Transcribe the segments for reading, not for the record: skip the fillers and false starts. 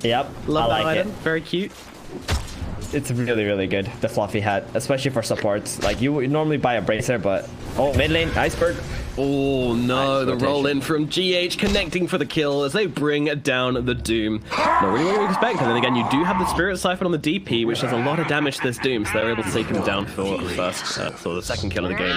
Yep, Love I that like item. it. Very cute. It's really, really good, the fluffy hat, especially for supports. Like, you would normally buy a bracer, but... Oh, mid lane, iceberg. Oh no, Nice the rotation. roll in from GH connecting for the kill as they bring down the Doom. Not really what you expect, and then again you do have the Spirit Siphon on the DP, which does a lot of damage to this Doom, so they're able to take him down for the second kill of the game.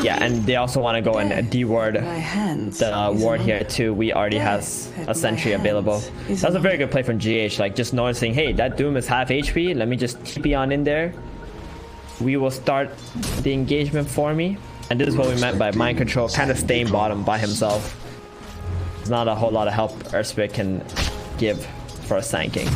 Yeah, and they also want to go and de-ward the ward here too. We already has a sentry available. That was a very good play from GH, like just noticing, hey, that Doom is half HP, let me just TP on in there. We will start the engagement for me. And this is what we meant by mind control, kind of staying bottom by himself. There's not a whole lot of help Earthspirit can give for a sanking.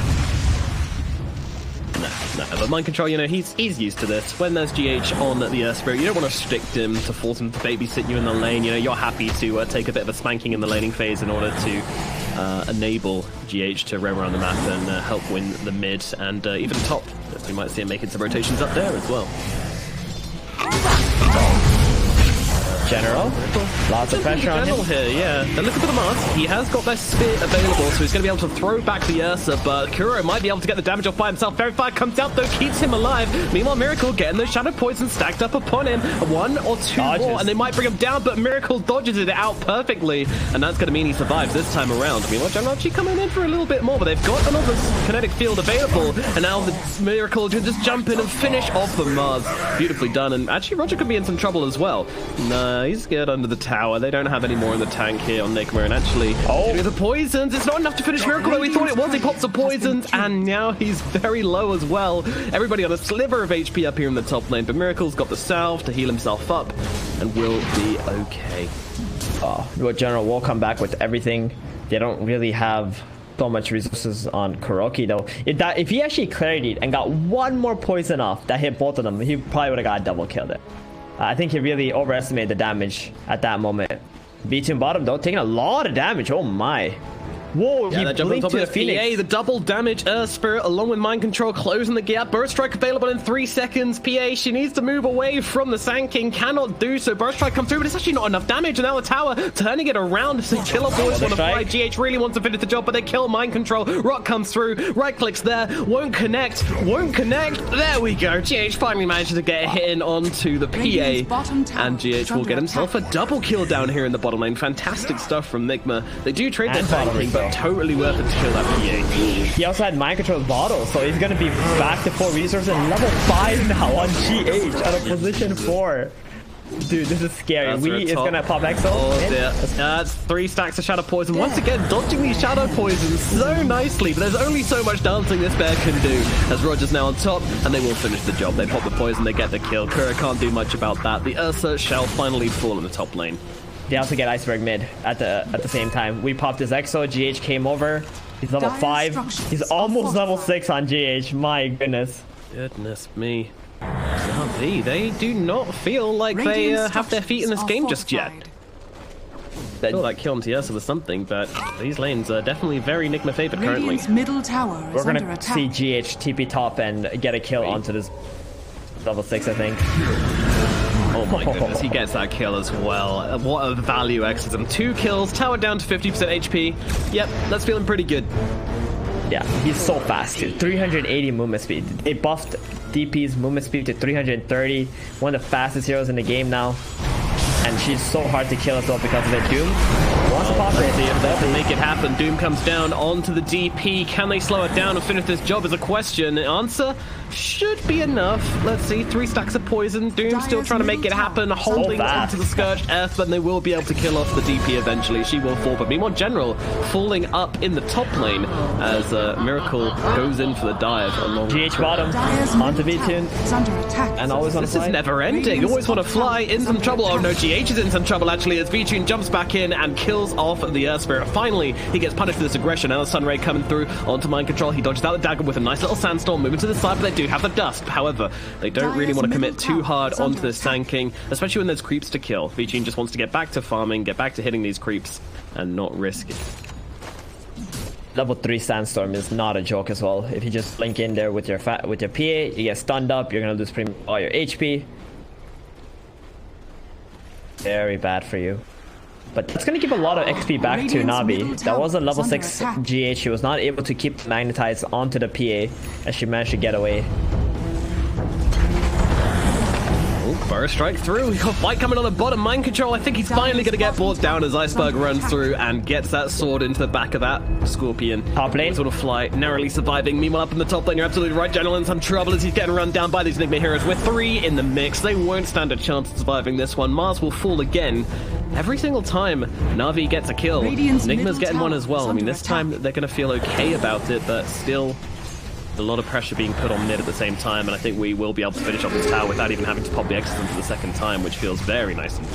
No, but mind control, you know, he's used to this. When there's GH on the Earthspirit, you don't want to restrict him to force him to babysit you in the lane. You know, you're happy to take a bit of a spanking in the laning phase in order to enable GH to roam around the map and help win the mid and even top. We might see him making some rotations up there as well. General, lots of pressure on him. Here, yeah. And look at the mask. He has got that spear available, so he's going to be able to throw back the Ursa, but Kuro might be able to get the damage off by himself. Verify comes out, though, keeps him alive. Meanwhile, Miracle getting those Shadow Poisons stacked up upon him. One or two more, and they might bring him down, but Miracle dodges it out perfectly, and that's going to mean he survives this time around. Meanwhile, General actually coming in for a little bit more, but they've got another kinetic field available, and now the Miracle can just jump in and finish off the Mars. Beautifully done, and actually Rodjer could be in some trouble as well. No, he's scared under the tower. They don't have any more in the tank here on Nigma, and actually, with the poisons, it's not enough to finish Miracle, though we thought it was. He pops the poisons, and now he's very low as well. Everybody on a sliver of HP up here in the top lane, but Miracle's got the salve to heal himself up, and will be okay. Well, General will come back with everything. They don't really have so much resources on Kuroki, though. If he actually cleared it and got one more poison off that hit both of them, he probably would have got a double kill there. I think he really overestimated the damage at that moment. B2 bottom, though, taking a lot of damage. Oh my. Whoa, yeah, he blinked to the Phoenix. The double damage Spirit along with mind control closing the gap. Burst Strike available in 3 seconds. PA, she needs to move away from the Sand King. Cannot do so. Burst Strike comes through, but it's actually not enough damage. And now the tower turning it around. So Killer Boys want to fly. GH really wants to finish the job, but they kill mind control. Rock comes through. Right clicks there. Won't connect. Won't connect. There we go. GH finally manages to get a hit in onto the PA. And GH will get himself a double kill down here in the bottom lane. Fantastic stuff from Nigma. They do trade their tanking, but totally worth it to kill that PA. He also had mind control bottle, so he's gonna be back to 4 resources and level 5 now on GH out of position 4. Dude, this is scary. Is gonna pop Exo. Oh dear. That's 3 stacks of Shadow Poison. Once again, dodging these Shadow Poisons so nicely, but there's only so much dancing this bear can do. As Rodjer's now on top, and they will finish the job. They pop the poison, they get the kill. Kura can't do much about that. The Ursa shall finally fall in the top lane. They also get Iceberg mid at the same time. We popped his Exo, GH came over. He's level 5. He's almost level 6 on GH. My goodness. Goodness me. They do not feel like they have their feet in this game just yet. I feel like kill on Tiersa was something, but these lanes are definitely very Nigma favored currently. Middle tower is We're gonna see GH TP top and get a kill onto this level 6, I think. Oh my goodness, he gets that kill as well. What a value exorcism. 2 kills, tower down to 50% HP. Yep, that's feeling pretty good. Yeah, he's so fast too. 380 movement speed. They buffed DP's movement speed to 330. One of the fastest heroes in the game now. And she's so hard to kill as well because of their Doom. Wants to pop it. See if they can make it happen. Doom comes down onto the DP. Can they slow it down and finish this job is a question. The answer should be enough. Let's see. 3 stacks of poison. Doom still trying to make it happen. Holding onto the Scourged Earth, but they will be able to kill off the DP eventually. She will fall. But meanwhile, General falling up in the top lane as Miracle goes in for the dive. Along GH bottom. Onto V-Tune. And always on the This is never ending. You always want to fly in some trouble. Oh no, GH is in some trouble actually as V-Tune jumps back in and kills off the Earth Spirit. Finally, he gets punished for this aggression. Now the Sunray coming through onto mind control. He dodges out the dagger with a nice little sandstorm. Moving to the side, but they do have the dust. However, they don't really want to commit too hard onto this Sand King, especially when there's creeps to kill. V-Tune just wants to get back to farming, get back to hitting these creeps, and not risk it. Level 3 Sandstorm is not a joke as well. If you just blink in there with your PA, you get stunned up, you're gonna lose pretty much all your HP. Very bad for you. But that's going to give a lot of XP back to Navi. That was a level 6 GH. She was not able to keep magnetized onto the PA as she managed to get away. Burst strike through. We got Fight coming on the bottom. Mind control. I think he's finally going to get brought down as Iceberg runs through and gets that sword into the back of that Scorpion. Top lane. Sort of fly, narrowly surviving. Meanwhile, up in the top lane, you're absolutely right. General in some trouble as he's getting run down by these Nigma heroes. With 3 in the mix, they won't stand a chance of surviving this one. Mars will fall again. Every single time Na'Vi gets a kill, Nigma's getting one as well. I mean, this time they're going to feel okay about it, but still a lot of pressure being put on mid at the same time, and I think we will be able to finish off this tower without even having to pop the Exorcism for the second time, which feels very nice. And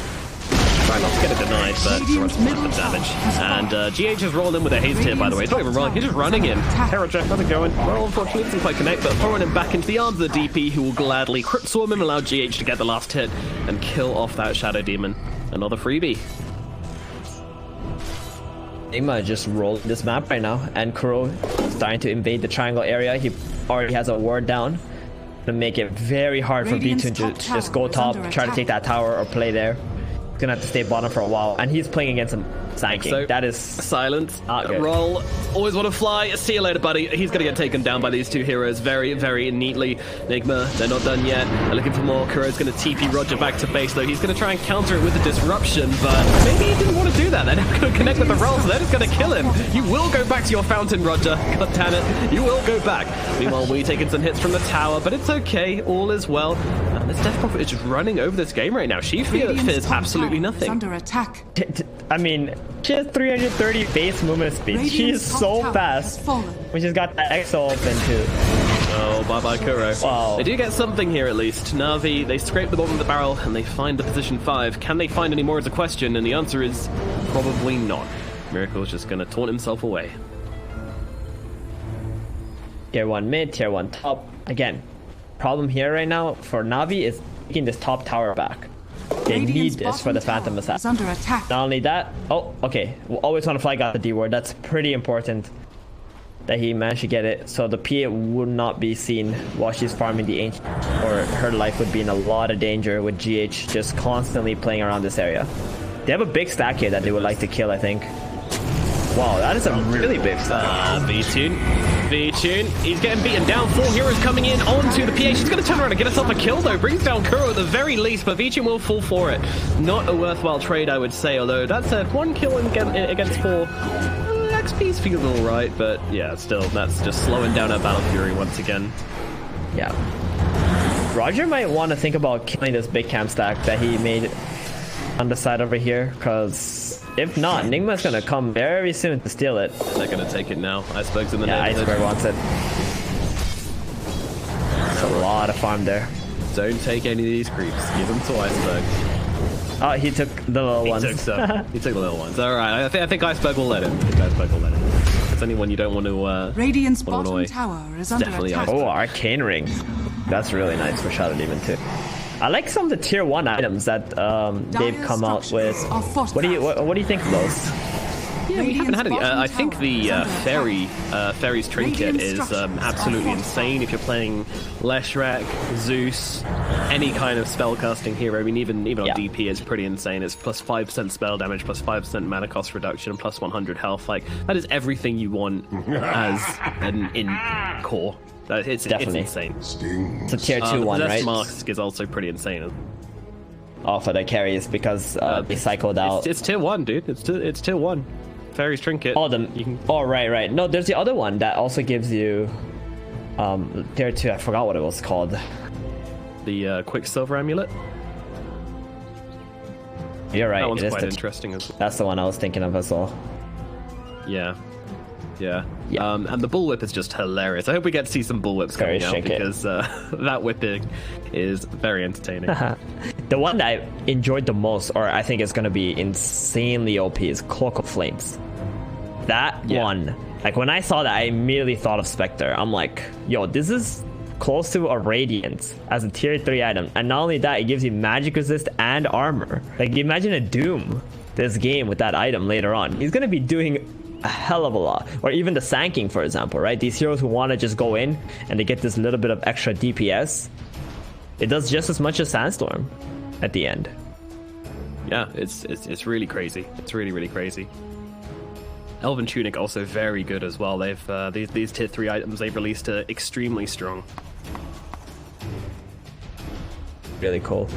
try not to get it denied, but the damage. And GH is rolling in with a haste here, by the way. He's not even rolling, he's just running in. Rodjer, how's it going? Well, unfortunately, it doesn't quite connect, but throwing him back into the arms of the DP, who will gladly crit swarm him, allow GH to get the last hit and kill off that Shadow Demon. Another freebie. Nigma just rolled this map right now, and Kuro starting to invade the triangle area. He already has a ward down to make it very hard for V2 to just go top, try to take that tower or play there. He's gonna have to stay bottom for a while, and he's playing against some Sanking. So, that is silent. Roll. Always want to fly. See you later, buddy. He's going to get taken down by these two heroes very, very neatly. Nigma, they're not done yet. They're looking for more. Kuro's going to TP Rodjer back to base, though. He's going to try and counter it with a disruption, but maybe he didn't want to do that. They're not going to connect with the roll, so they're just going to kill him. You will go back to your fountain, Rodjer. God damn it. You will go back. Meanwhile, we're taking some hits from the tower, but it's okay. All is well. And this Death Prophet is just running over this game right now. She fears absolutely nothing. Under attack. I mean, she has 330 base movement speed. She is so fast. When she's got that exo open too. Oh, bye-bye, Kuro. Wow. They do get something here at least. Na'Vi, they scrape the bottom of the barrel and they find the position 5. Can they find any more is a question, and the answer is probably not. Miracle's just going to taunt himself away. Tier 1 mid, tier 1 top. Again, problem here right now for Na'Vi is taking this top tower back. They need this for the Phantom Assassin. Not only that, oh, okay. We'll always want to flag out the D ward. That's pretty important that he managed to get it. So the PA would not be seen while she's farming the Ancient, or her life would be in a lot of danger with GH just constantly playing around this area. They have a big stack here that they would like to kill, I think. Wow, that is a really big stack. V-Tune. He's getting beaten down. 4 heroes coming in onto the PA. She's going to turn around and get herself a kill, though. Brings down Kuro at the very least, but V-Tune will fall for it. Not a worthwhile trade, I would say, although that's a 1 kill against 4. XP's feels alright, but yeah, still, that's just slowing down her Battle Fury once again. Yeah. Rodjer might want to think about killing this big camp stack that he made on the side over here, because if not, Nigma's gonna come very soon to steal it. They're gonna take it now. Iceberg's in the neighborhood. Iceberg wants it. That's a lot of farm there. Don't take any of these creeps. Give them to Iceberg. Oh, he took the little ones. He took the little ones. Alright, I think Iceberg will let him. If it's anyone you don't want to Radiant's bottom tower is under attack. Oh, Arcane Ring. That's really nice for Shadow Demon too. I like some of the tier 1 items that they've come out with. What do you think of those? Yeah, we haven't had any. I think the Fairy's Trinket is absolutely insane if you're playing Leshrac, Zeus, any kind of spellcasting hero. I mean, even on DP, it's pretty insane. It's plus 5% spell damage, plus 5% mana cost reduction, and plus 100 health. Like, that is everything you want as in core. It's insane. It's a tier 2 one, right? Mask is also pretty insane. Oh, for the carries, because they cycled out. It's tier 1, dude. It's tier 1. Fairy's Trinket. Oh, right. No, there's the other one that also gives you tier 2. I forgot what it was called. The Quicksilver Amulet. You're right. That one's quite interesting as well. That's the one I was thinking of as well. Yeah. And the bullwhip is just hilarious. I hope we get to see some bullwhips coming out, because that whipping is very entertaining. The one that I enjoyed the most, or I think is going to be insanely OP, is Cloak of Flames. That one, like when I saw that, I immediately thought of Spectre. I'm like, yo, this is close to a Radiance as a tier 3 item, and not only that, it gives you magic resist and armor. Like, imagine a Doom this game with that item later on. He's going to be doing a hell of a lot. Or even the Sanking, for example, right? These heroes who want to just go in and they get this little bit of extra DPS, it does just as much as Sandstorm at the end. Yeah, it's really crazy. It's really crazy. Elven Tunic also very good as well. They've these tier 3 items they've released are extremely strong. Really cool.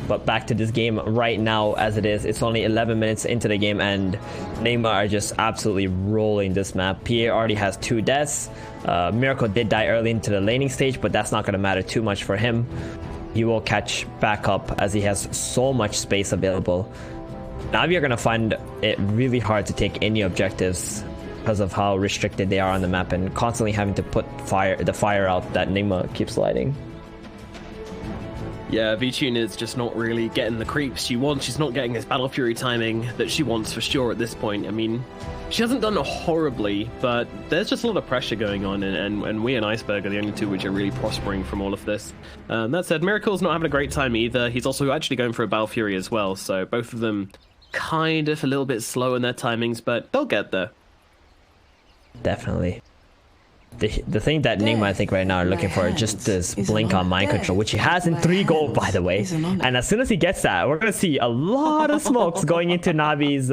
But back to this game right now as it is. It's only 11 minutes into the game and Nigma are just absolutely rolling this map. PA already has 2 deaths. Miracle did die early into the laning stage, but that's not going to matter too much for him. He will catch back up as he has so much space available. Navi are going to find it really hard to take any objectives because of how restricted they are on the map and constantly having to put the fire out that Nigma keeps lighting. Yeah, V-Tune is just not really getting the creeps she wants. She's not getting this Battle Fury timing that she wants for sure at this point. I mean, she hasn't done horribly, but there's just a lot of pressure going on, and we and Iceberg are the only two which are really prospering from all of this. That said, Miracle's not having a great time either. He's also actually going for a Battle Fury as well, so both of them kind of a little bit slow in their timings, but they'll get there. Definitely. The thing that Nigma, I think, right now are looking for is just this blink on mind control, which he has in 3 gold, by the way. And as soon as he gets that, we're going to see a lot of smokes going into Navi's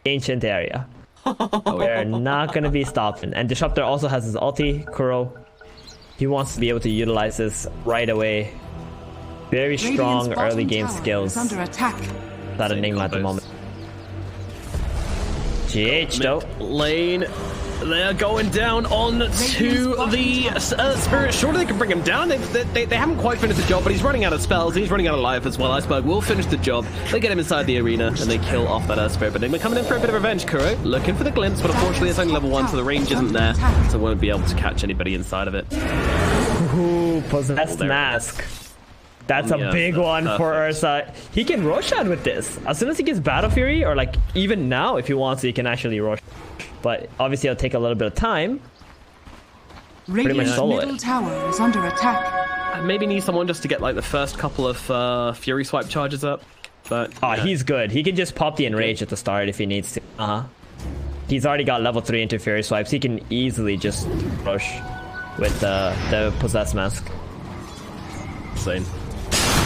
ancient area. We're not going to be stopping. And Disruptor also has his ulti, Kuro. He wants to be able to utilize this right away. Very strong early game skills. That Nigma at the moment. GH though. Lane. They're going down on to the Spirit. Surely they can bring him down. They haven't quite finished the job, but he's running out of spells. He's running out of life as well. Iceberg will finish the job. They get him inside the arena, and they kill off that Spirit. But Nigma coming in for a bit of revenge. Kuro looking for the glimpse, but unfortunately it's only level 1, so the range isn't there. So won't be able to catch anybody inside of it. Ooh, Possessed Mask. That's a big one for Ursa. He can Roshan with this. As soon as he gets Battle Fury, or like even now if he wants, he can actually Roshan. But obviously it'll take a little bit of time. Pretty much solo middle it. Tower is under attack. I maybe need someone just to get like the first couple of Fury Swipe charges up. But he's good. He can just pop the Enrage at the start if he needs to. He's already got level 3 into Fury Swipes. He can easily just rush with the Possessed Mask. Insane.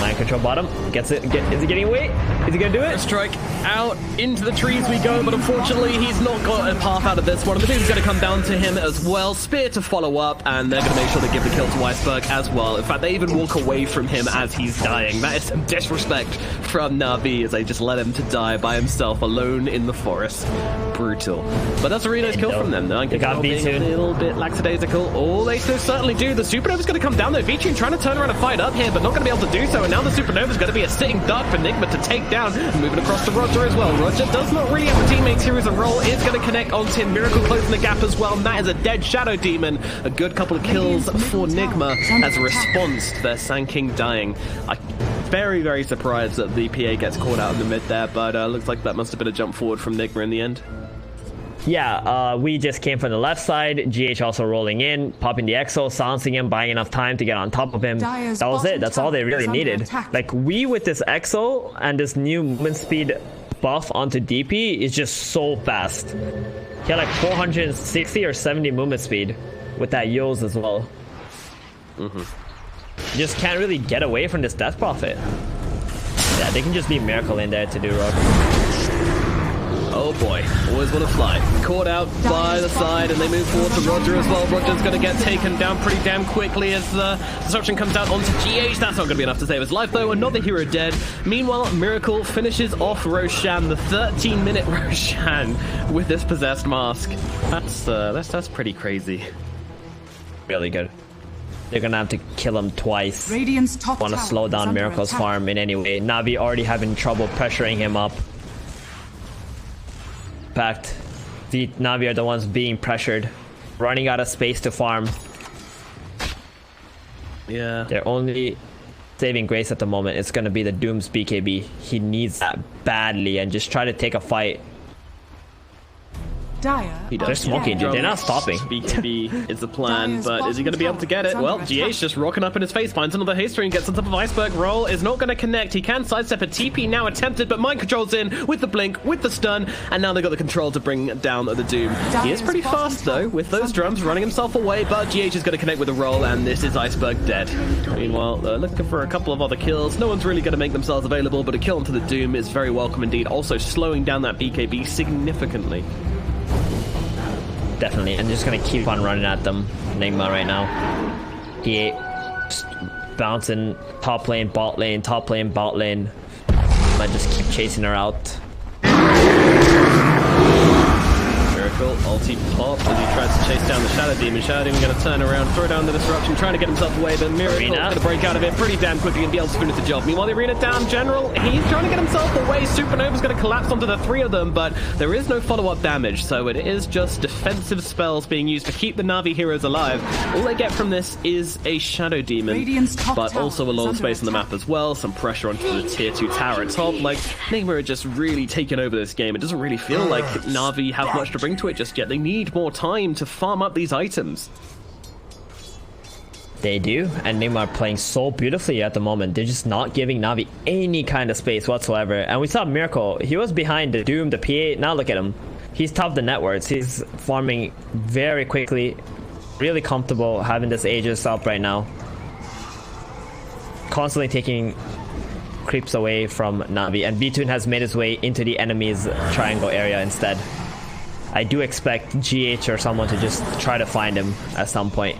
Mind control bottom. Gets it. Is he getting away? Is he gonna do it? Strike out into the trees we go, but unfortunately he's not got a path out of this one. The thing's going to come down to him as well. Spear to follow up, and they're going to make sure they give the kill to Iceberg as well. In fact, they even walk away from him as he's dying. That is some disrespect from Navi as they just let him to die by himself alone in the forest. Brutal. But that's a really nice kill from them. They got being a little bit lackadaisical. Oh, they so certainly do. The Supernova's going to come down though. V-Tune trying to turn around and fight up here, but not going to be able to do so. And now the Supernova's going to be a sitting duck for Nigma to take down. Moving across to Rodjer as well. Rodjer does not really have the teammates here as a roll. Is going to connect onto him. Miracle closing the gap as well. And that is a dead Shadow Demon. A good couple of kills for Nigma as a response to their Sand King dying. I'm very, very surprised that the PA gets caught out in the mid there, but looks like that must have been a jump forward from Nigma in the end. Yeah, we just came from the left side. GH also rolling in, popping the Exo, silencing him, buying enough time to get on top of him. That was it. That's all they really needed. Like, we with this Exo and this new movement speed buff onto DP is just so fast. He had like 460 or 70 movement speed with that Yos as well. You just can't really get away from this Death Prophet. Yeah, they can just be Miracle in there to do rock. Oh boy, always want to fly. Caught out by the side, and they move forward to Rodjer as well. Rodjer's going to get taken down pretty damn quickly as the disruption comes down onto GH. That's not going to be enough to save his life, though. Another hero dead. Meanwhile, Miracle finishes off Roshan, the 13-minute Roshan, with this Possessed Mask. That's pretty crazy. Really good. They're going to have to kill him twice. Radiant's top want to slow down Miracle's farm in any way. Navi already having trouble pressuring him up. In fact, the Navi are the ones being pressured, running out of space to farm. Yeah. They're only saving grace at the moment. It's going to be the Doom's BKB. He needs that badly and just try to take a fight. He does. They're smoking, dude. They're not stopping. BKB is the plan, but is he going to be able to get it? Well, GH just rocking up in his face, finds another haste ring, gets on top of Iceberg. Roll is not going to connect. He can sidestep a TP now attempted, but mind control's in with the blink, with the stun, and now they've got the control to bring down the Doom. He is pretty fast, though, with those drums running himself away, but GH is going to connect with a roll, and this is Iceberg dead. Meanwhile, looking for a couple of other kills. No one's really going to make themselves available, but a kill onto the Doom is very welcome indeed. Also slowing down that BKB significantly. Definitely, and just gonna keep on running at them. Nigma right now. He just bouncing top lane, bot lane, top lane, bot lane. Might just keep chasing her out. Miracle ulti pops as he tries to chase down the Shadow Demon. Shadow Demon going to turn around, throw down the disruption, trying to get himself away, but Miracle going to break out of it pretty damn quickly and be able to finish the job. Meanwhile, the Arena down general, he's trying to get himself away. Supernova's going to collapse onto the three of them, but there is no follow-up damage, so it is just defensive spells being used to keep the Na'Vi heroes alive. All they get from this is a Shadow Demon, but also a lot of space on the map as well, some pressure onto the tier 2 tower at top. Like, Nigma are just really taking over this game. It doesn't really feel like Na'Vi have much to bring to it just yet. They need more time to farm up these items. They do, and Nigma are playing so beautifully at the moment. They're just not giving Na'Vi any kind of space whatsoever. And we saw Miracle. He was behind the Doom, the PA. Now look at him. He's top the networks. He's farming very quickly. Really comfortable having this Aegis up right now. Constantly taking creeps away from Na'Vi. And Vtoon has made his way into the enemy's triangle area instead. I do expect GH or someone to just try to find him at some point.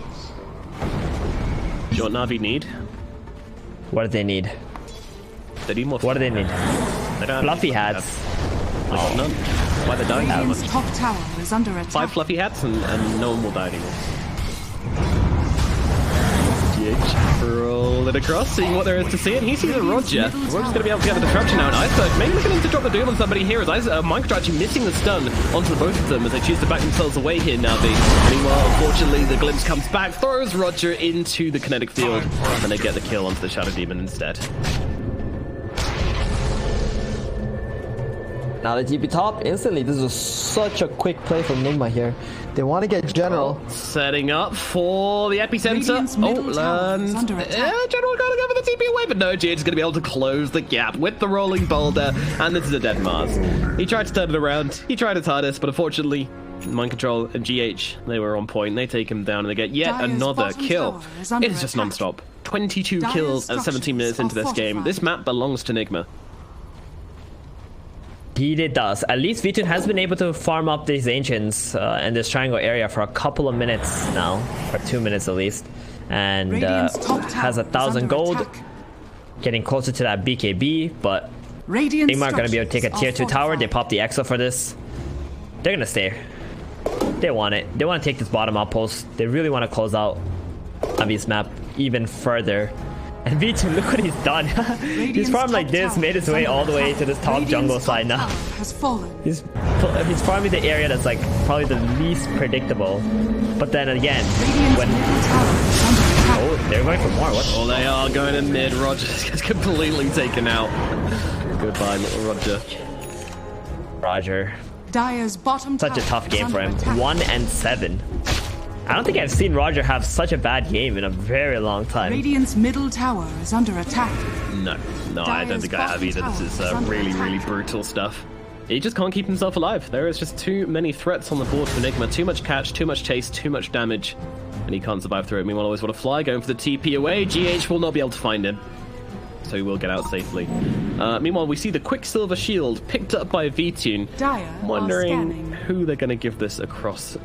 You know what Na'Vi need? What do they need? They need more. What do they need? They don't Fluffy hats. Oh. None. Why they dying so much? Top tower is under attack. 5 fluffy hats and no one will die anymore. GH roll it across, seeing what there is to see, and he sees a Rodjer. Rodjer's going to be able to get the disruption now, and Iceberg maybe looking to drop the Doom on somebody here as Minecraft actually missing the stun onto both of them as they choose to back themselves away here now. Meanwhile, unfortunately, the Glimpse comes back, throws Rodjer into the kinetic field, and they get the kill onto the Shadow Demon instead. Now the TP top instantly. This is such a quick play from Nigma here. They want to get General. Setting up for the epicenter. General gotta go for the TP away, but no, GH is going to be able to close the gap with the rolling boulder, and this is a dead Mars. He tried to turn it around. He tried his hardest, but unfortunately, Mind Control and GH, they were on point. They take him down and they get yet another kill. It is just non-stop. 22 kills at 17 minutes into this game. This map belongs to Nigma. It does. At least Vtoon has been able to farm up these Ancients in this triangle area for a couple of minutes now, or 2 minutes at least, and has 1,000 gold, getting closer to that BKB, but Nigma are going to be able to take a tier 2 tower. They pop the Exo for this. They're going to stay. They want it. They want to take this bottom outpost. They really want to close out Navi's map even further. And Vtoon, look what he's done. He's farmed like this, made his way all the way to this top jungle side now. He's farming the area that's like probably the least predictable. But then again, when... Oh, they're going for more. What? Oh, they are going in mid. Rodjer gets completely taken out. Goodbye, little Rodjer. Rodjer. Dyer's bottom Such a tough game for him. 1-7. I don't think I've seen Rodjer have such a bad game in a very long time. Radiant's middle tower is under attack. No, I don't think I have either. This is really brutal stuff. He just can't keep himself alive. There is just too many threats on the board for Nigma. Too much catch, too much chase, too much damage. And he can't survive through it. Meanwhile, always want to fly, going for the TP away. GH will not be able to find him, so he will get out safely. Meanwhile, we see the Quicksilver Shield picked up by Vtoon. I'm wondering who they're going to give this across.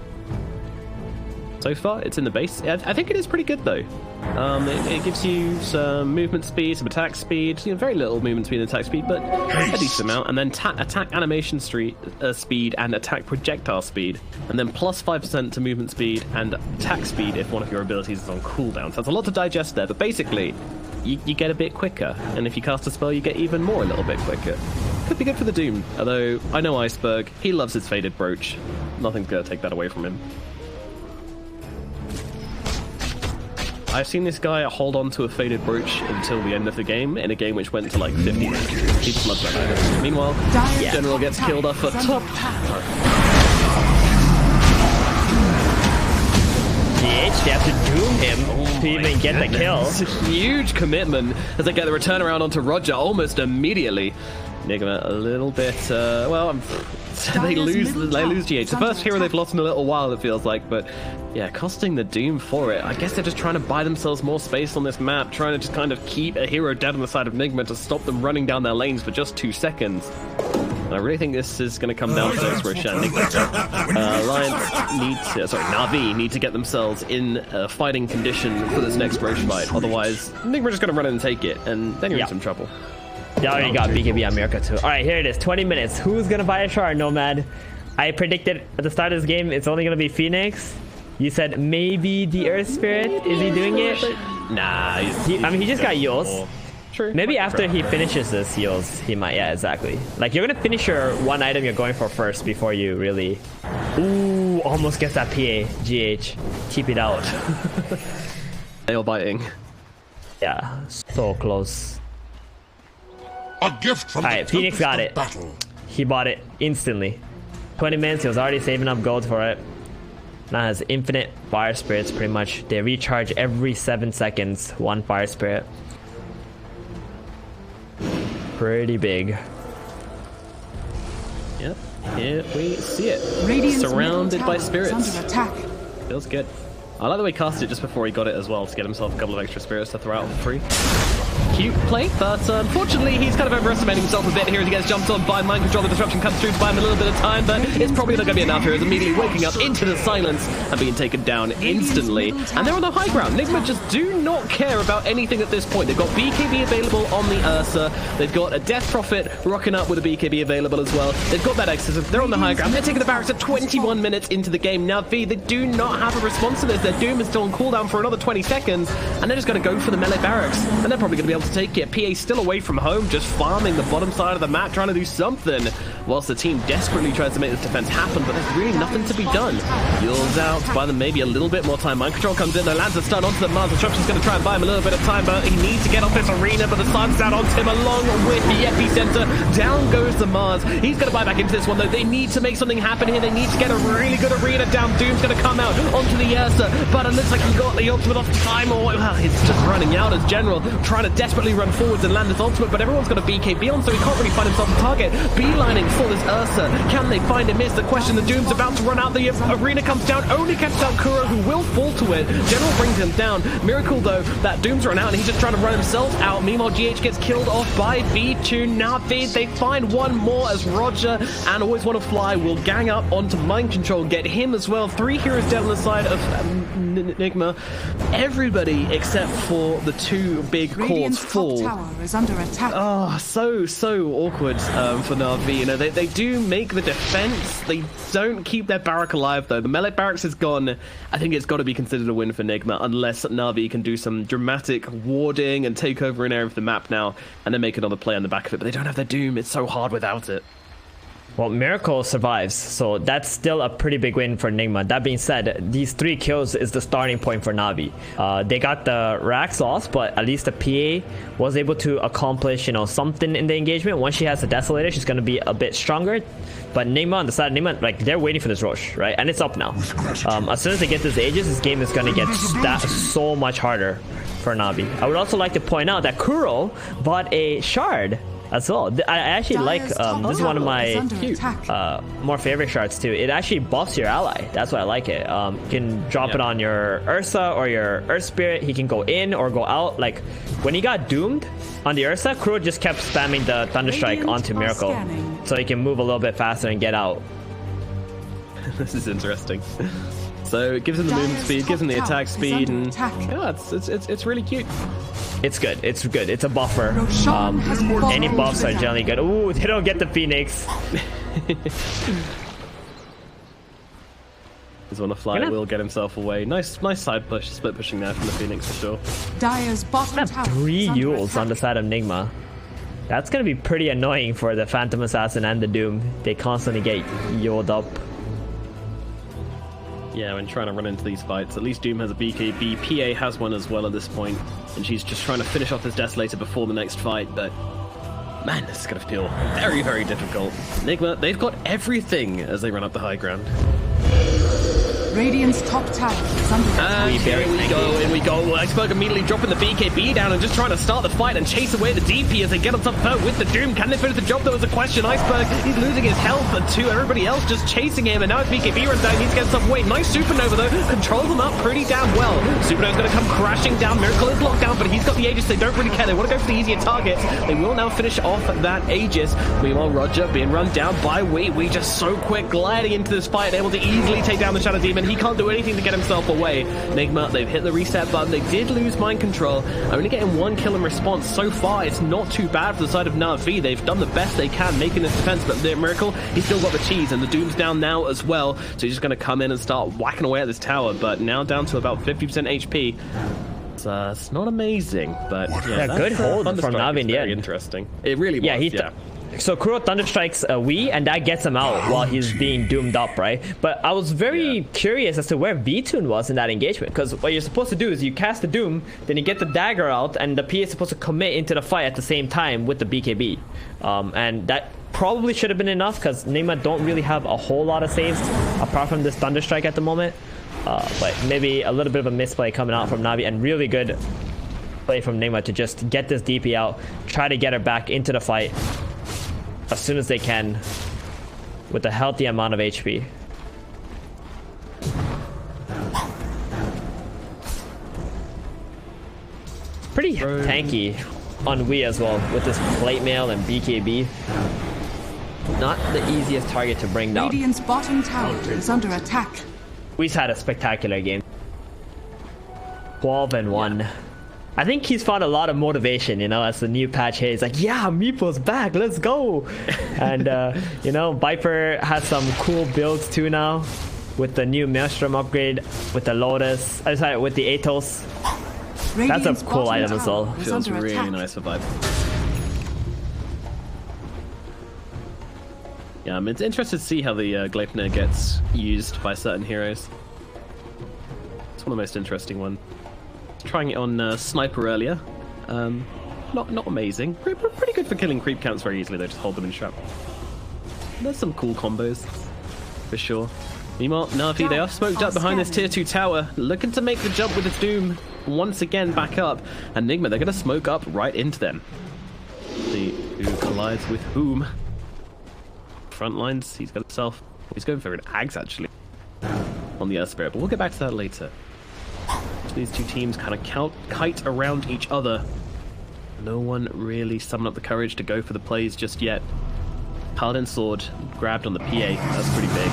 So far, it's in the base. I think it is pretty good, though. It gives you some movement speed, some attack speed. Very little movement speed and attack speed, but a decent amount. And then attack animation speed and attack projectile speed. And then plus 5% to movement speed and attack speed if one of your abilities is on cooldown. So that's a lot to digest there, but basically, you get a bit quicker. And if you cast a spell, you get even more a little bit quicker. Could be good for the Doom. Although, I know Iceberg. He loves his Faded Brooch. Nothing's going to take that away from him. I've seen this guy hold on to a Faded Brooch until the end of the game, in a game which went to like 50 minutes. He just loves that item. Meanwhile, General gets killed off at top. They have to doom him to even get the kill. It's a huge commitment as they get the return around onto Rodjer almost immediately. Nigma a little bit, well, they lose GH. The first hero they've lost in a little while, it feels like, but yeah, costing the doom for it. I guess they're just trying to buy themselves more space on this map, trying to just kind of keep a hero dead on the side of Nigma to stop them running down their lanes for just 2 seconds. And I really think this is going to come down to this, Roshan. Na'Vi need to get themselves in a fighting condition for this next Roche fight. Otherwise, Nigma are just going to run in and take it, and then you're in some trouble. They already got BKB on Miracle too. Alright, here it is. 20 minutes. Who's going to buy a shard, Nomad? I predicted at the start of this game it's only going to be Phoenix. You said maybe the Earth Spirit. Is he doing it? Nah, he just got Yules. True. Maybe after he finishes this heals, he might. Yeah, exactly. Like, you're gonna finish your one item you're going for first before you really. Ooh, almost gets that PA. GH. Keep it out. Nail biting. Yeah, so close. A gift from Alright, Phoenix got it. Battle. He bought it instantly. 20 minutes, he was already saving up gold for it. Now has infinite fire spirits pretty much. They recharge every 7 seconds. 1 fire spirit. Pretty big. Yep, here we see it. Radiant's surrounded by spirits. Under attack. Feels good. I like the way he cast it just before he got it as well to get himself a couple of extra spirits to throw out for free. Cute play, but unfortunately he's kind of overestimating himself a bit here as he gets jumped on by mind control. The disruption comes through to buy him a little bit of time, but it's probably not going to be enough here. He's immediately waking up into the silence and being taken down instantly. And they're on the high ground. Nigma just do not care about anything at this point. They've got BKB available on the Ursa. They've got a Death Prophet rocking up with a BKB available as well. They've got that Exorcism. They're on the high ground. They're taking the barracks at 21 minutes into the game. Now, they do not have a response to this. Their Doom is still on cooldown for another 20 seconds, and they're just going to go for the melee barracks. And they're probably going to be able to take it. PA still away from home, just farming the bottom side of the map, trying to do something, whilst the team desperately tries to make this defense happen, but there's really nothing to be done. Yules out, buy them maybe a little bit more time. Mind control comes in, though, lands a stun onto the Mars. Disruption's going to try and buy him a little bit of time, but he needs to get off this arena, but the sun's out onto him along with the epicenter. Down goes the Mars. He's going to buy back into this one, though. They need to make something happen here. They need to get a really good arena down. Doom's going to come out onto the Ursa, but it looks like he got the ultimate off time, or well, it's just running out as general, trying to desperately run forwards and land his ultimate, but everyone's got a BKB on, so he can't really find himself a target. Beelining for this Ursa. Can they find him? Is the question. The Doom's about to run out. The arena comes down, only catches out Kuro, who will fall to it. General brings him down. Miracle, though, that Doom's run out, and he's just trying to run himself out. Meanwhile, GH gets killed off by B2. Now they find one more as Rodjer and Always Want to Fly will gang up onto Mind Control, get him as well. 3 heroes dead on the side of Nigma. Everybody except for the 2 big cores fall. Tower is under attack. Oh, so awkward for Na'Vi. You know, they do make the defense. They don't keep their barrack alive, though. The melee barracks is gone. I think it's got to be considered a win for Nigma, unless Na'Vi can do some dramatic warding and take over an area of the map now, and then make another play on the back of it. But they don't have their Doom. It's so hard without it. Well, Miracle survives, so that's still a pretty big win for Nigma. That being said, these 3 kills is the starting point for Na'Vi. They got the Rax loss, but at least the PA was able to accomplish, you know, something in the engagement. Once she has the Desolator, she's going to be a bit stronger. But Nigma on the side, Nigma, like, they're waiting for this Roche, right? And it's up now. As soon as they get this Aegis, this game is going to get so much harder for Na'Vi. I would also like to point out that Kuro bought a shard as well. I actually like, this is one of my more favorite shards too. It actually buffs your ally. That's why I like it. You can drop it on your Ursa or your Earth Spirit. He can go in or go out. Like, when he got doomed on the Ursa, Kuro just kept spamming the Thunderstrike onto Miracle, so he can move a little bit faster and get out. This is interesting. So it gives him the movement speed, gives him the attack speed, and yeah, it's really cute. It's good. It's good. It's a buffer. Any buffs are generally good. Ooh, they don't get the Phoenix. He's on a fly, will get himself away. Nice side push, split pushing there from the Phoenix for sure. Dire's bottom tower 3 Yules on the side of Nigma. That's gonna be pretty annoying for the Phantom Assassin and the Doom. They constantly get Yuled up. Yeah, when trying to run into these fights, at least Doom has a BKB. PA has one as well at this point, and she's just trying to finish off this Desolator before the next fight, but man, this is going to feel very, very difficult. Nigma, they've got everything as they run up the high ground. Radiant's top tower is under attack. And here we go. Iceberg immediately dropping the BKB down and just trying to start the fight and chase away the DP as they get on top third with the Doom. Can they finish the job? That was a question. Iceberg, he's losing his health, but too, everybody else just chasing him, and now his BKB runs down. He needs to get himself away. Nice Supernova though, controls him up pretty damn well. Supernova's going to come crashing down. Miracle is locked down, but he's got the Aegis. They don't really care. They want to go for the easier targets. They will now finish off that Aegis. Meanwhile, Rodjer being run down by We just so quick, gliding into this fight, able to easily take down the Shadow Demon. He can't do anything to get himself away. Nigma, they've hit the reset button. They did lose mind control. Only getting 1 kill in response. So far, it's not too bad for the side of Na'Vi. They've done the best they can making this defense, but the Miracle, he's still got the cheese, and the Doom's down now as well. So he's just going to come in and start whacking away at this tower, but now down to about 50% HP. It's not amazing, but yeah, good hold from Na'Vi in the end. Interesting. It really was, So Kuro Thunderstrikes Wii, and that gets him out while he's being doomed up, right? But I was very curious as to where V-Tune was in that engagement, because what you're supposed to do is you cast the Doom, then you get the dagger out, and the P is supposed to commit into the fight at the same time with the BKB. And that probably should have been enough, because Nigma don't really have a whole lot of saves apart from this Thunderstrike at the moment. But maybe a little bit of a misplay coming out from Na'Vi, and really good play from Nigma to just get this DP out, try to get her back into the fight as soon as they can with a healthy amount of HP. Pretty tanky on Wii as well with this plate mail and BKB. Not the easiest target to bring down. Radiant's bottom tower is under attack. We've had a spectacular game. 12-1. I think he's found a lot of motivation, you know, as the new patch here. He's like, yeah, Meeple's back, let's go. And, you know, Viper has some cool builds too now with the new Maelstrom upgrade, with the Lotus, sorry, with the Atos. That's a cool item as well. Feels really nice for Viper. Yeah, it's interesting to see how the Gleipnir gets used by certain heroes. It's one of the most interesting ones. Trying it on Sniper earlier. Not amazing. Pretty good for killing creep counts very easily though, just hold them in trap. There's some cool combos, for sure. Meanwhile, Na'Vi, they are smoked up behind this tier 2 tower, looking to make the jump with its Doom once again back up. And Nigma, they're going to smoke up right into them. See who collides with whom. Front lines, he's got himself. He's going for an Axe actually on the Earth Spirit, but we'll get back to that later. These two teams kind of kite around each other. No one really summoned up the courage to go for the plays just yet. Paladin Sword grabbed on the PA. That's pretty big.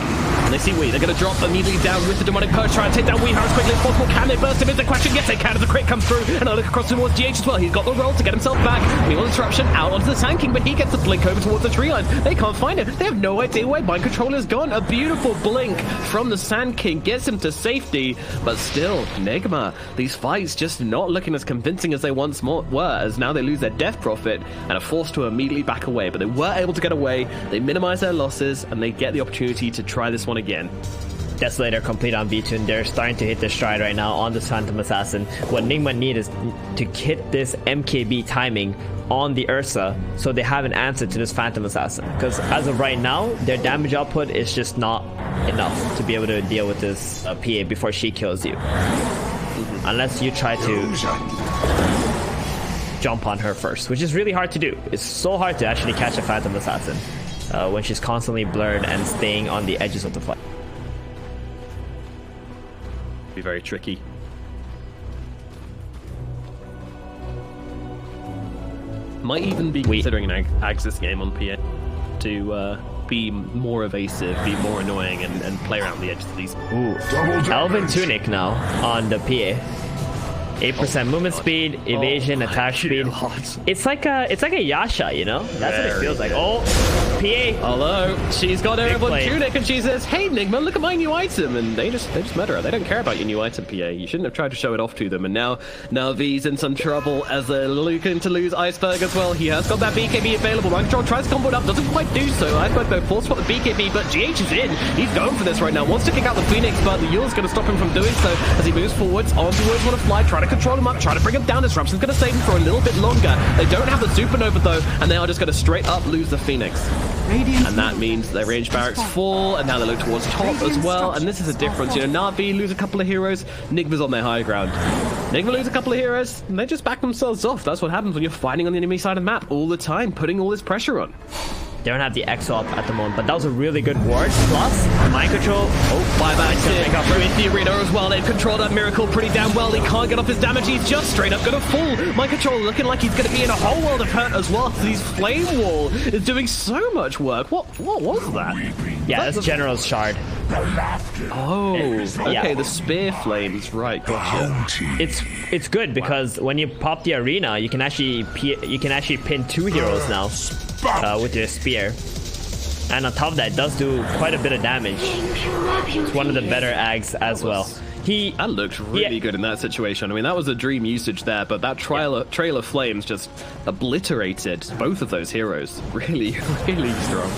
And they see Wii. They're going to drop immediately down with the Demonic Purge. Try and take down Wii as quickly as possible. Can they burst him? Is the question? Yes, they can as the crit comes through. And I look across towards GH as well. He's got the roll to get himself back. Meanwhile, Disruption out onto the Sand King, but he gets the blink over towards the tree line. They can't find it. They have no idea where Mind Controller's gone. A beautiful blink from the Sand King gets him to safety. But still, Nigma, these fights just not looking as convincing as they once were, as now they lose their Death Prophet and are forced to immediately back away. But they were able to get away. They minimize their losses, and they get the opportunity to try this one again. Desolator complete on V-Tune. They're starting to hit their stride right now on this Phantom Assassin. What Nigma need is to hit this MKB timing on the Ursa so they have an answer to this Phantom Assassin. Because as of right now, their damage output is just not enough to be able to deal with this PA before she kills you. Unless you try to jump on her first, which is really hard to do. It's so hard to actually catch a Phantom Assassin when she's constantly blurred and staying on the edges of the fight. Be very tricky. Might even be considering an Axis game on PA to be more evasive, be more annoying, and play around the edges of these. Ooh, Elven Tunic now on the PA. 8% movement speed, evasion, attack speed. It's like a Yasha, you know? That's what it feels like. Oh, PA. Hello. She's got her Elven Tunic and she says, "Hey Nigma, look at my new item." And they just met her. They don't care about your new item, PA. You shouldn't have tried to show it off to them. And now V's in some trouble as they're looking to lose Iceberg as well. He has got that BKB available. Mind Control tries to combo it up, doesn't quite do so. Iceberg though forced for the BKB, but GH is in. He's going for this right now. Wants to kick out the Phoenix, but the Yule's going to stop him from doing so as he moves forwards on towards one of Fly, trying to control him up, try to bring him down. Disruption's going to save him for a little bit longer. They don't have the Supernova though, and they are just going to straight up lose the Phoenix. And that means their range barracks fall, and now they look towards top as well. And this is a difference. You know, Na'Vi lose a couple of heroes, Nigma's on their high ground. Nigma lose a couple of heroes, and they just back themselves off. That's what happens when you're fighting on the enemy side of the map all the time, putting all this pressure on. They don't have the Exo up at the moment, but that was a really good ward. Plus, mind control. Oh, buybacks in with the arena as well. They've controlled that Miracle pretty damn well. He can't get off his damage. He's just straight up going to fall. Mind control looking like he's going to be in a whole world of hurt as well. His flame wall is doing so much work. What was that? Yeah, that's General's shard. Oh, okay. Yeah. The spear flames, right? Gotcha. It's good because when you pop the arena, you can actually pin 2 heroes now. With your spear, and on top of that, it does do quite a bit of damage. It's one of the better ags as well. That looked really good in that situation. I mean, that was a dream usage there, but that trail of flames just obliterated both of those heroes. Really, really strong.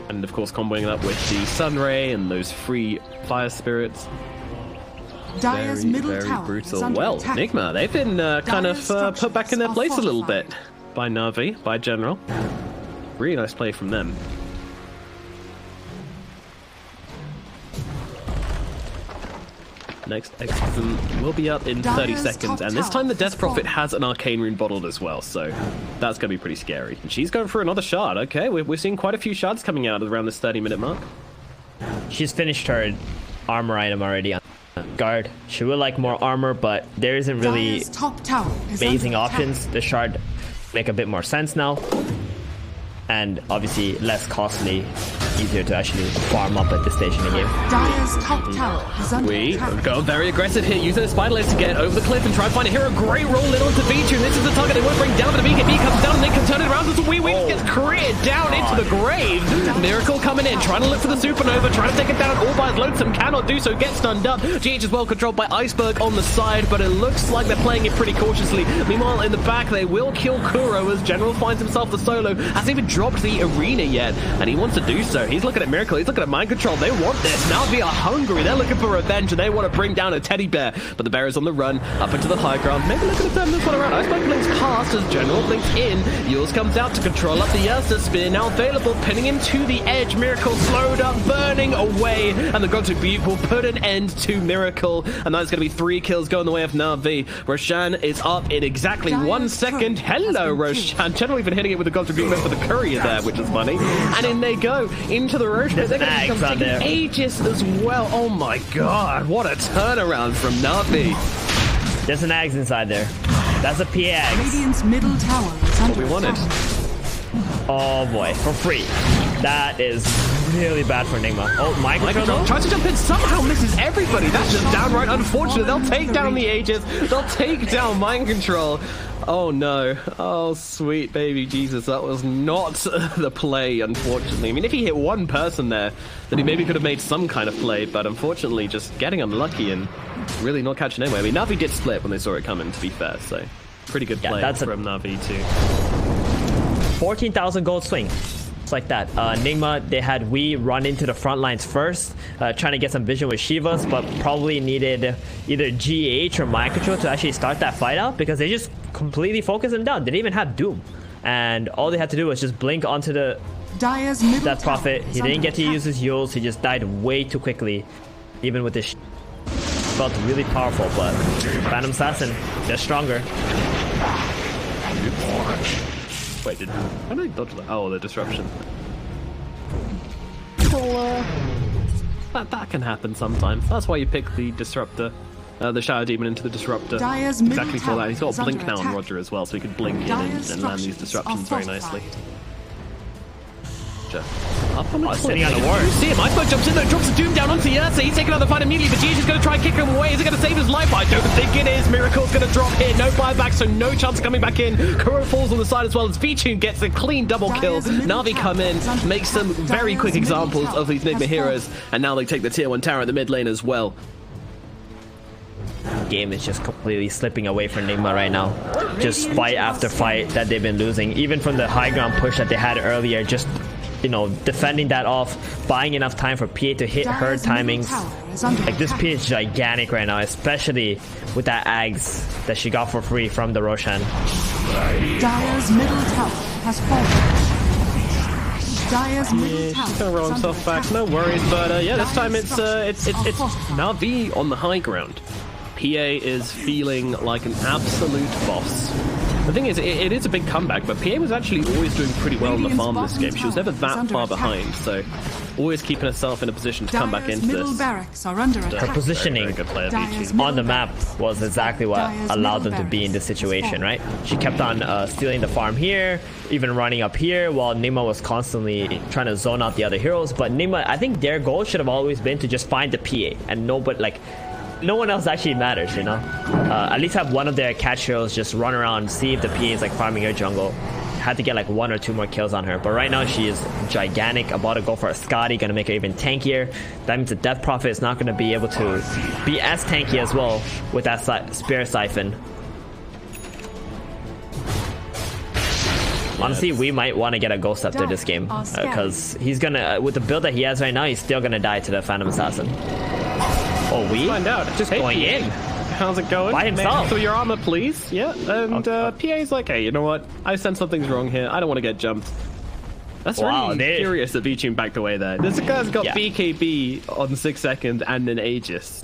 And of course, comboing that with the Sunray and those free fire spirits. Dire's middle very tower brutal. is under Well, attack. Nigma, they've been kind of put back in their place a little bit by Na'Vi, by General. Really nice play from them. Next Exorcism will be up in 30 seconds, and this time the Death Prophet has an Arcane Rune bottled as well, so that's going to be pretty scary. And she's going for another shard. Okay, we're seeing quite a few shards coming out around this 30-minute mark. She's finished her armor item already on guard. She would like more armor, but there isn't really amazing options. The shard make a bit more sense now, and obviously less costly, easier to actually farm up at this stage in the game. Dire's top tower is under We attack. go very aggressive here, using the spider legs to get over the cliff and try and find a hero. Great roll in onto Vincere, and this is the target they want to bring down, but the BKB comes down and they can turn it around as the Wee gets critted down into the grave. Miracle coming in, trying to look for the supernova, trying to take it down all by his lonesome, cannot do so, gets stunned up. GH is well controlled by Iceberg on the side, but it looks like they're playing it pretty cautiously. Meanwhile, in the back, they will kill Kuro as General finds himself the solo. Hasn't even dropped the arena yet, and he wants to do so. He's looking at Miracle, he's looking at mind control. They want this. Now they are hungry. They're looking for revenge, and they want to bring down a teddy bear. But the bear is on the run, up into the high ground. Maybe looking to turn this one around. Iceberg blinks past as General blinks in. Yules comes out to control up the Ursa Spear. Now available, pinning him to the edge. Miracle slowed up, burning away. And the Gods of Butte will put an end to Miracle. And that's going to be 3 kills going the way of Na'Vi. Roshan is up in exactly 1 second. Hello, Roshan. General even hitting it with the Gods of Butte for the courier there, which is funny. And in they go into the Roshan. They're going to become taking ages as well. Oh my god, what a turnaround from Na'Vi. There's an Ags inside there. That's a PX. Radiant's middle tower is under What we wanted. Oh boy, for free. That is really bad for Nigma. Oh, mind control tries to jump in, somehow misses everybody. That's just downright unfortunate. They'll take down the Aegis. They'll take down mind control. Oh no. Oh sweet baby Jesus, that was not the play, unfortunately. I mean, if he hit one person there, then he maybe could have made some kind of play, but unfortunately just getting unlucky and really not catching anyway. I mean, Na'Vi did split when they saw it coming, to be fair, so pretty good play from Na'Vi too. 14,000 gold swing. It's like that. Nigma, they had we run into the front lines first, trying to get some vision with Shivas, but probably needed either GH or mind control to actually start that fight out, because they just completely focused him down. They didn't even have Doom, and all they had to do was just blink onto the Death Prophet. He didn't get to use his Yules. He just died way too quickly, even with this. Felt really powerful, but Phantom Assassin, they're stronger. Wait, how did I dodge that? Oh, the disruption. Well, that can happen sometimes. That's why you pick the disruptor, the Shadow Demon into the disruptor. Exactly for that. He's got a blink now on Rodjer as well, so he can blink in and land these disruptions very nicely. Up on the sitting on the ward. You see him. Iceberg jumps in there, drops the Doom down onto Ursa. He's taking out the fight immediately, but GH is going to try and kick him away. Is it going to save his life? I don't think it is. Miracle's going to drop here. No buyback, so no chance of coming back in. Kuro falls on the side as well as Vincere gets a clean double kill. Na'Vi come in, make some very quick examples of these Nigma heroes, and now they take the tier 1 tower at the mid lane as well. Game is just completely slipping away from Nigma right now. Just fight after fight that they've been losing. Even from the high ground push that they had earlier, just you know, defending that off, buying enough time for PA to hit her timings. Like, this PA is gigantic right now, especially with that Ags that she got for free from the Roshan. Dire's middle tower has fallen. Dire's middle tower He's gonna roll himself back, no worries. But yeah, this time it's Na'Vi on the high ground. PA is feeling like an absolute boss. The thing is, it is a big comeback, but PA was actually always doing pretty well on the farm this game. She was never that far behind, so always keeping herself in a position to come back into this. Her positioning on the map was exactly what allowed them to be in this situation, right? She kept on stealing the farm here, even running up here, while Nigma was constantly trying to zone out the other heroes. But Nigma, I think their goal should have always been to just find the PA, and no one else actually matters, you know? At least have one of their catch heroes just run around, see if the PA is like farming her jungle. Had to get like 1 or 2 more kills on her, but right now she is gigantic, about to go for a Scotty, gonna make her even tankier. That means the Death Prophet is not gonna be able to be as tanky as well with that Spear Siphon. Honestly, we might want to get a Ghost after this game, because he's gonna, with the build that he has right now, he's still gonna die to the Phantom Assassin. Oh, we? Find out. Just going in. How's it going? By himself. Through your armor, please. Yeah, and PA's like, hey, you know what? I sense something's wrong here. I don't want to get jumped. That's really curious that V-Tune backed away there. This guy's got BKB on 6 seconds and an Aegis.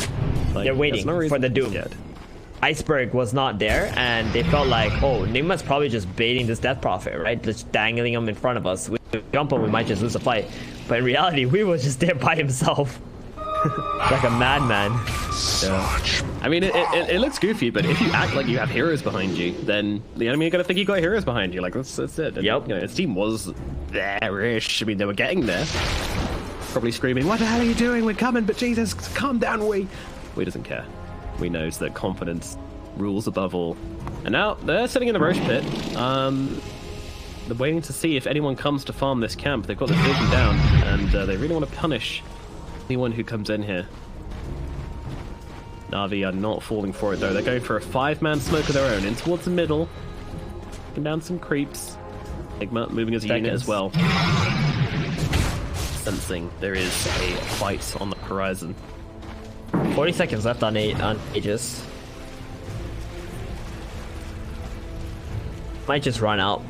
Like, they're waiting for the Doom. Iceberg was not there, and they felt like, oh, Nigma's probably just baiting this Death Prophet, right? Just dangling him in front of us. We jump him, we might just lose the fight. But in reality, we was just there by himself. Like a madman. Yeah. I mean, it looks goofy, but if you act like you have heroes behind you, then the enemy are gonna think you got heroes behind you. Like, that's it. And, yep. You know, his team was there-ish. I mean, they were getting there. Probably screaming, "What the hell are you doing? We're coming!" But Jesus, calm down, we doesn't care. We knows that confidence rules above all. And now they're sitting in the Roche pit. They're waiting to see if anyone comes to farm this camp. They've got the vision down, and they really want to punish anyone who comes in here. Na'Vi are not falling for it though. They're going for a 5-man smoke of their own in towards the middle. Taking down some creeps. Nigma moving as a unit as well. Sensing there is a fight on the horizon. 40 seconds left on Aegis. Might just run out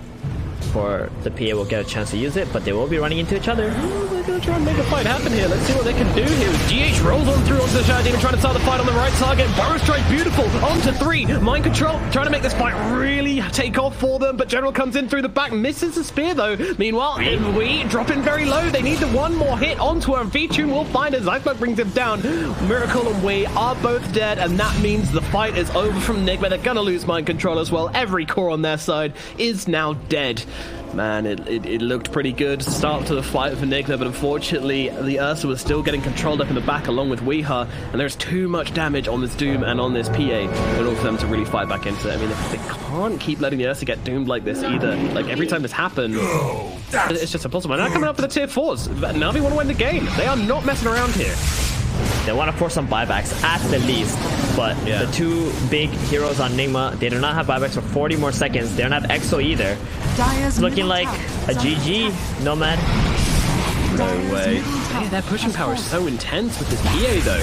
before the PA will get a chance to use it, but they will be running into each other. They're going to try and make a fight happen here. Let's see what they can do here. GH rolls on through onto the Shadow Demon, trying to start the fight on the right target. Burrow Strike, beautiful. Onto 3. Mind Control, trying to make this fight really take off for them, but General comes in through the back, misses the spear though. Meanwhile, we dropping very low. They need the 1 more hit onto her, and V-Tune will find it. Zyphlock brings him down. Miracle and we are both dead, and that means the fight is over from Nigma. They're going to lose Mind Control as well. Every core on their side is now dead. Man, it looked pretty good start to the fight for Nigma, but unfortunately the Ursa was still getting controlled up in the back along with Weeha, and there's too much damage on this Doom and on this PA in order for them to really fight back into it. I mean, they can't keep letting the Ursa get doomed like this either. Like, every time this happens, it's just impossible. And now coming up for the tier 4s. Na'Vi want to win the game. They are not messing around here. They want to force some buybacks at the least, but the 2 big heroes on Nigma, they do not have buybacks for 40 more seconds. They don't have EXO either. It's looking like a GG, Nomad. No way. Hey, their pushing power is so intense with this PA though.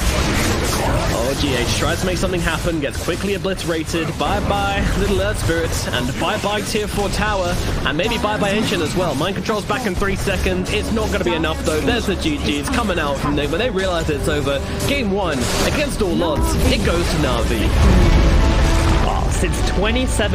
Oh, GH tries to make something happen, gets quickly obliterated. Bye-bye, Little Earth Spirits, and bye-bye Tier 4 Tower, and maybe bye-bye Ancient as well. Mind Control's back in 3 seconds. It's not going to be enough though. There's the GG's coming out from Nigma. They realize it's over. Game 1, against all odds, it goes to Na'Vi. Since 27